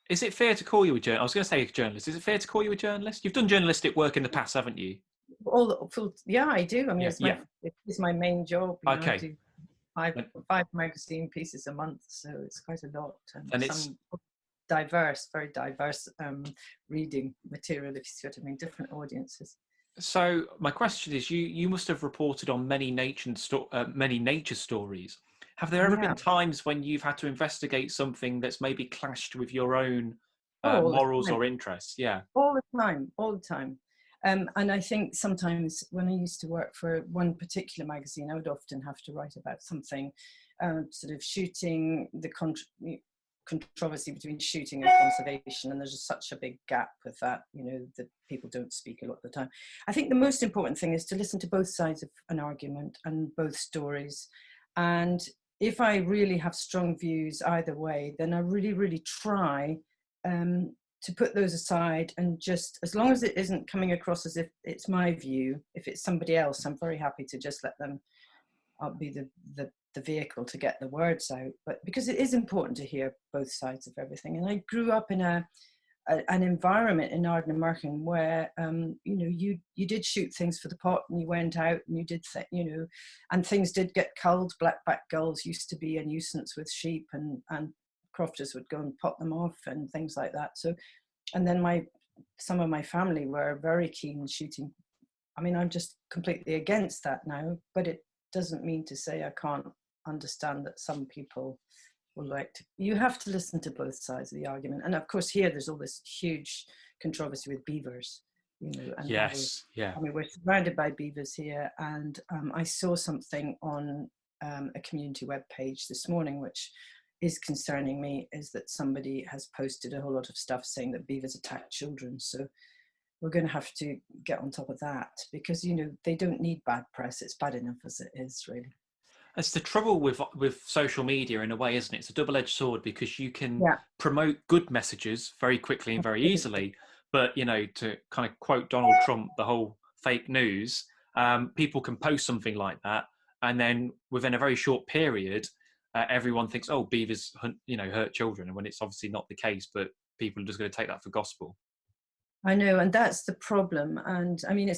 Is it fair to call you a journalist? I was going to say a journalist. Is it fair to call you a journalist? You've done journalistic work in the past, haven't you? Yeah, I do. I mean, Yeah, yeah. it's my main job. You know, I Okay. do five And five magazine pieces a month, so it's quite a lot, and and it's some very diverse reading material. If you see what I mean, different audiences. so. My question is, you must have reported on many nature stories. Have there ever Yeah, been times when you've had to investigate something that's maybe clashed with your own oh, all the morals time, or interests? Yeah. all the time. And I think sometimes when I used to work for one particular magazine, I would often have to write about something, sort of shooting, the controversy between shooting and conservation, and there's just such a big gap with that, you know, that people don't speak a lot of the time. I think the most important thing is to listen to both sides of an argument and both stories. And if I really have strong views either way, then I really try to put those aside, and just as long as it isn't coming across as if it's my view, if it's somebody else, I'm very happy to just let them, I'll be the vehicle to get the words out. But because it is important to hear both sides of everything, and I grew up in an environment in Ardnamurchan where you know, you did shoot things for the pot, and you went out and you did you know, and things did get culled. Blackback gulls used to be a nuisance with sheep, and crofters would go and pot them off and things like that. So, and then some of my family were very keen shooting. I mean, I'm just completely against that now, but it doesn't mean to say I can't understand that some people will like to. You have to listen to both sides of the argument. And of course, here there's all this huge controversy with beavers, you know, and how Yes. Yeah. I mean, we're surrounded by beavers here. And I saw something on a community web page this morning, which is concerning me, is that somebody has posted a whole lot of stuff saying that beavers attack children. So we're going to have to get on top of that, because, you know, they don't need bad press. It's bad enough as it is, really. It's the trouble with social media in a way, isn't it? It's a double-edged sword because you can Yeah, promote good messages very quickly and very absolutely. easily, but you know, to kind of quote Donald Trump, the whole fake news, people can post something like that, and then within a very short period, everyone thinks, "Oh, beavers, you know, hurt children," and when it's obviously not the case, but people are just going to take that for gospel. I know, and that's the problem. And I mean,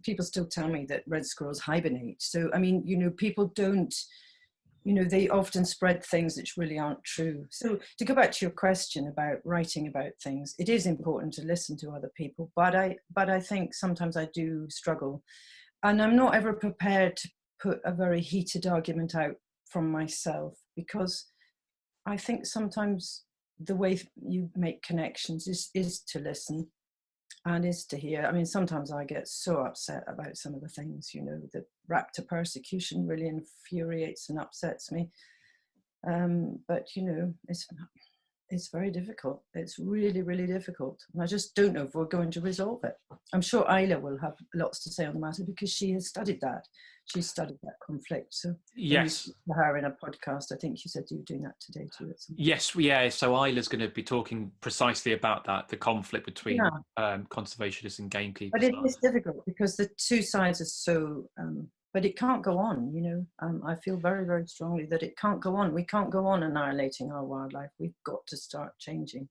people still tell me that red squirrels hibernate. So I mean, you know, people don't, you know, they often spread things which really aren't true. So to go back to your question about writing about things, it is important to listen to other people, but I think sometimes I do struggle, and I'm not ever prepared to put a very heated argument out from myself, because I think sometimes the way you make connections is to listen and is to hear. I mean, sometimes I get so upset about some of the things, you know, the raptor persecution really infuriates and upsets me. But, you know, it's very difficult. It's really difficult. And I just don't know if we're going to resolve it. I'm sure Isla will have lots to say on the matter, because she has studied that. She studied that conflict. So when you Yes, speak to her in a podcast, I think you said you were doing that today too at some point. yes, yeah. So Isla's going to be talking precisely about that, the conflict between Yeah, conservationists and but gamekeepers. it is difficult because the two sides are so, but it can't go on, you know. I feel very strongly that it can't go on. We can't go on annihilating our wildlife. We've got to start changing.